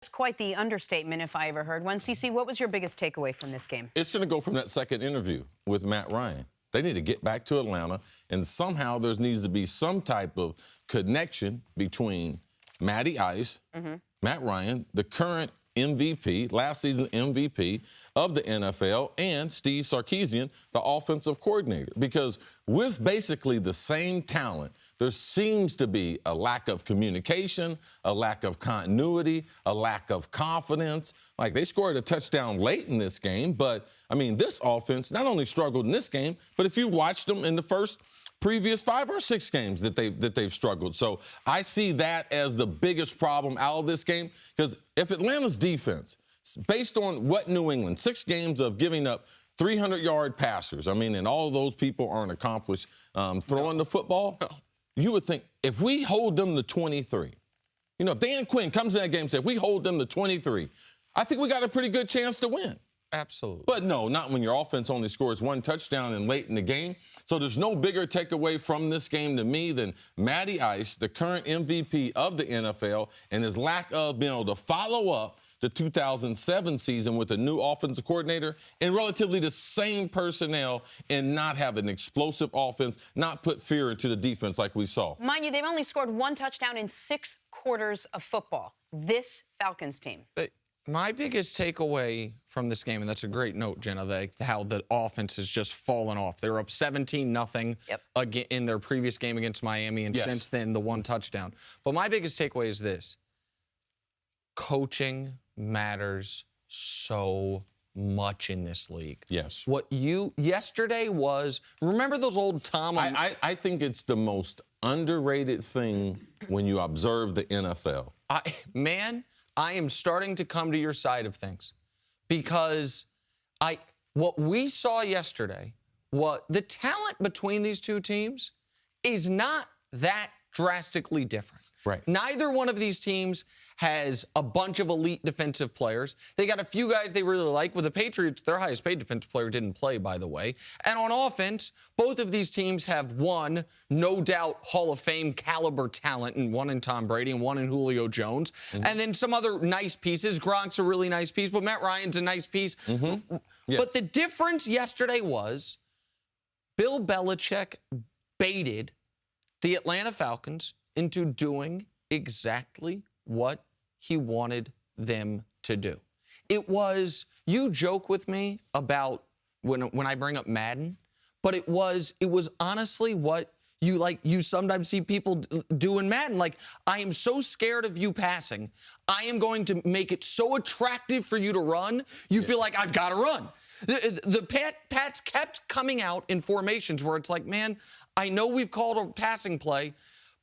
It's quite the understatement, if I ever heard one. CC, what was your biggest takeaway from this game? It's going to go from that second interview with Matt Ryan. They need to get back to Atlanta, and somehow there needs to be some type of connection between Matty Ice, Matt Ryan, the current MVP, last season MVP of the NFL, and Steve Sarkisian, the offensive coordinator. Because with basically the same talent, there seems to be a lack of communication, a lack of continuity, a lack of confidence. Like, they scored a touchdown late in this game, but, I mean, this offense not only struggled in this game, but if you watched them in the previous 5 or 6 games that they've struggled. So I see that as the biggest problem out of this game, because if Atlanta's defense, based on what New England, 6 games of giving up 300-yard passers, I mean, and all of those people aren't accomplished throwing the football, you would think if we hold them to 23, you know, if Dan Quinn comes in that game and says, if we hold them to 23, I think we got a pretty good chance to win. Absolutely. But no, not when your offense only scores 1 touchdown and late in the game. So there's no bigger takeaway from this game to me than Matty Ice, the current MVP of the NFL, and his lack of being able to follow up the 2007 season with a new offensive coordinator and relatively the same personnel and not have an explosive offense, not put fear into the defense like we saw. Mind you, they've only scored 1 touchdown in 6 quarters of football. This Falcons team. My biggest takeaway from this game, and that's a great note, Jenna, how the offense has just fallen off. They were up 17-0 in their previous game against Miami, and since then, the 1 touchdown. But my biggest takeaway is this. Coaching matters so much in this league. Yes. Yesterday was, remember those old Tom? I think it's the most underrated thing when you observe the NFL. I am starting to come to your side of things, because what we saw yesterday, the talent between these two teams is not that drastically different. Right. Neither one of these teams has a bunch of elite defensive players. They got a few guys they really like. With the Patriots, their highest paid defensive player didn't play, by the way. And on offense, both of these teams have one, no doubt, Hall of Fame caliber talent, and one in Tom Brady and one in Julio Jones. And then some other nice pieces. Gronk's a really nice piece, but Matt Ryan's a nice piece. Yes. But the difference yesterday was Bill Belichick baited the Atlanta Falcons into doing exactly what he wanted them to do. It was, you joke with me about when I bring up Madden, but it was honestly what you sometimes see people do in Madden. Like, I am so scared of you passing, I am going to make it so attractive for you to run, you feel like I've got to run. The Pats kept coming out in formations where it's like, man, I know we've called a passing play,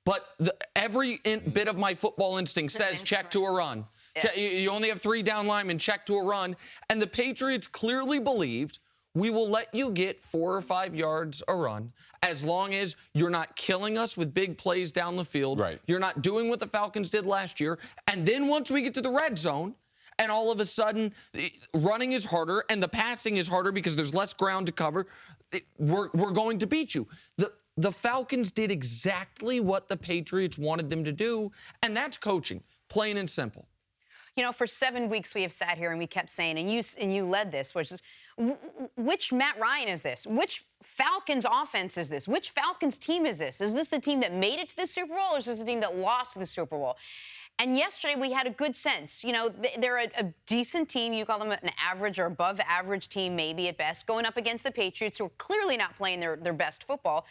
but every bit of my football instinct says check to a run. Yeah. You only have 3 down linemen, check to a run. And the Patriots clearly believed, we will let you get 4 or 5 yards a run as long as you're not killing us with big plays down the field. Right. You're not doing what the Falcons did last year. And then once we get to the red zone, and all of a sudden running is harder and the passing is harder because there's less ground to cover, we're going to beat you. The Falcons did exactly what the Patriots wanted them to do, and that's coaching, plain and simple. You know, for 7 weeks we have sat here and we kept saying, and you led this, which is, which Matt Ryan is this? Which Falcons offense is this? Which Falcons team is this? Is this the team that made it to the Super Bowl, or is this the team that lost to the Super Bowl? And yesterday we had a good sense. You know, they're a decent team. You call them an average or above average team, maybe at best, going up against the Patriots, who are clearly not playing their best football.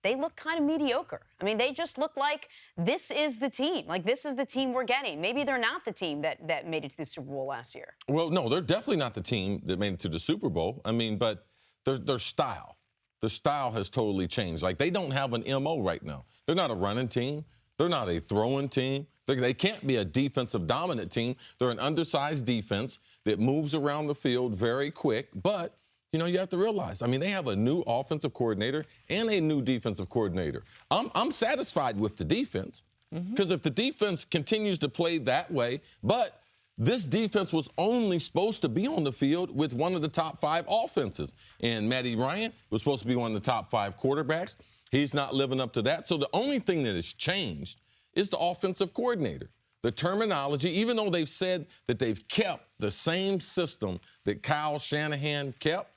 They look kind of mediocre. I mean, they just look like this is the team. Like, this is the team we're getting. Maybe they're not the team that made it to the Super Bowl last year. Well, no, they're definitely not the team that made it to the Super Bowl. I mean, but their style. Their style has totally changed. Like, they don't have an MO right now. They're not a running team. They're not a throwing team. They can't be a defensive dominant team. They're an undersized defense that moves around the field very quick, but you know, you have to realize, I mean, they have a new offensive coordinator and a new defensive coordinator. I'm satisfied with the defense, because if the defense continues to play that way, but this defense was only supposed to be on the field with one of the top 5 offenses. And Matty Ryan was supposed to be one of the top 5 quarterbacks. He's not living up to that. So the only thing that has changed is the offensive coordinator. the terminology, even though they've said that they've kept the same system that Kyle Shanahan kept,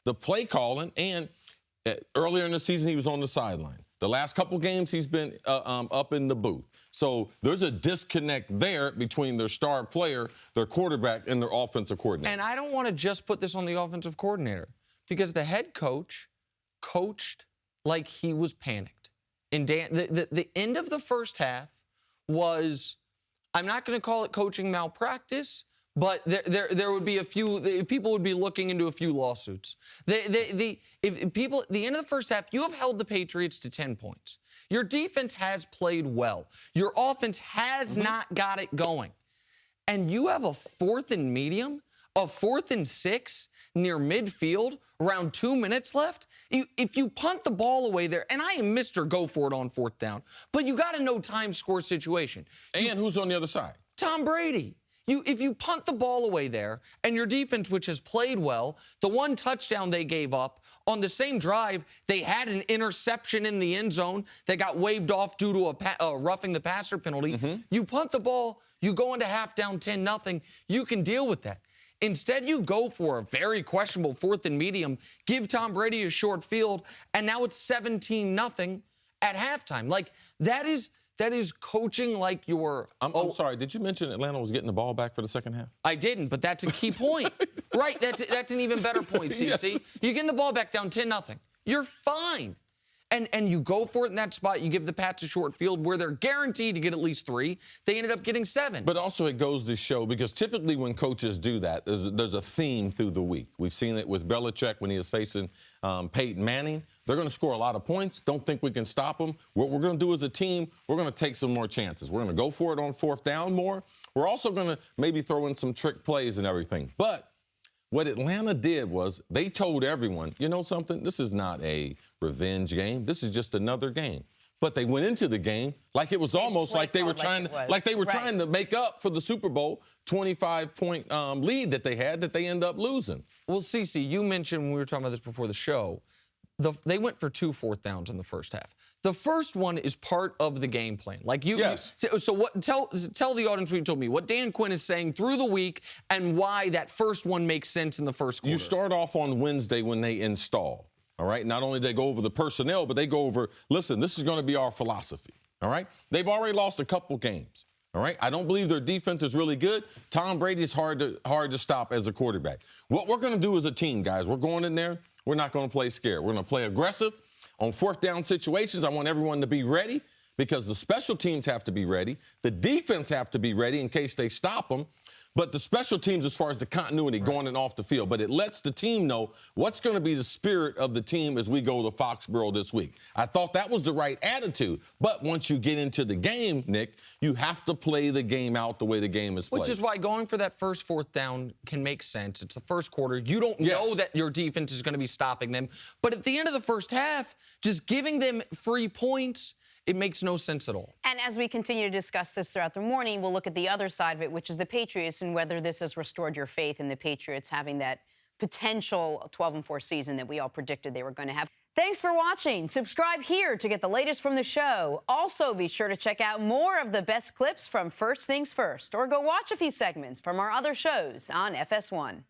the play calling, and earlier in the season he was on the sideline. The last couple games he's been up in the booth. So there's a disconnect there between their star player, their quarterback, and their offensive coordinator. And I don't want to just put this on the offensive coordinator because the head coach coached like he was panicked. And the end of the first half was, I'm not going to call it coaching malpractice, but there would be a few, people would be looking into a few lawsuits. If people, at the end of the first half, you have held the Patriots to 10 points. Your defense has played well. Your offense has not got it going. And you have a 4th and medium, a 4th and 6 near midfield, around 2 minutes left. If you punt the ball away there, and I am Mr. Go for it on 4th down, but you got to know time score situation. And who's on the other side? Tom Brady. If you punt the ball away there, and your defense, which has played well, the one touchdown they gave up, on the same drive, they had an interception in the end zone that got waved off due to a roughing the passer penalty. You punt the ball, you go into half down 10-0, you can deal with that. Instead, you go for a very questionable 4th and medium, give Tom Brady a short field, and now it's 17-0 at halftime. Like, that is coaching like your... I'm sorry, did you mention Atlanta was getting the ball back for the second half? I didn't, but that's a key point. Right, that's an even better point, CC. Yes. You're getting the ball back down 10-0. You're fine. And you go for it in that spot. You give the Pats a short field where they're guaranteed to get at least 3. They ended up getting 7. But also it goes to show, because typically when coaches do that, there's a theme through the week. We've seen it with Belichick when he was facing Peyton Manning. They're going to score a lot of points. Don't think we can stop them. What we're going to do as a team, we're going to take some more chances. We're going to go for it on 4th down more. We're also going to maybe throw in some trick plays and everything. But what Atlanta did was they told everyone, you know something, this is not a revenge game. This is just another game. But they went into the game like it was almost like they were trying to make up for the Super Bowl 25-point lead that they had that they end up losing. Well, Cece, you mentioned when we were talking about this before the show, they went for 2 4th downs in the first half. The first one is part of the game plan. Like yes. So what? Tell the audience what you told me. What Dan Quinn is saying through the week and why that first one makes sense in the first quarter. You start off on Wednesday when they install. All right. Not only do they go over the personnel, but they go over. Listen, this is going to be our philosophy. All right. They've already lost a couple games. All right. I don't believe their defense is really good. Tom Brady's hard to stop as a quarterback. What we're going to do as a team, guys, we're going in there. We're not going to play scared. We're going to play aggressive. On 4th down situations, I want everyone to be ready because the special teams have to be ready. The defense have to be ready in case they stop them. But the special teams, as far as the continuity going and off the field, but it lets the team know what's going to be the spirit of the team as we go to Foxborough this week. I thought that was the right attitude. But once you get into the game, Nick, you have to play the game out the way the game is played. Which is why going for that first 4th down can make sense. It's the first quarter. You don't know that your defense is going to be stopping them. But at the end of the first half, just giving them free points, it makes no sense at all. And as we continue to discuss this throughout the morning, we'll look at the other side of it, which is the Patriots, and whether this has restored your faith in the Patriots having that potential 12-4 season that we all predicted they were going to have. Thanks for watching. Subscribe here to get the latest from the show. Also, be sure to check out more of the best clips from First Things First, or go watch a few segments from our other shows on FS1.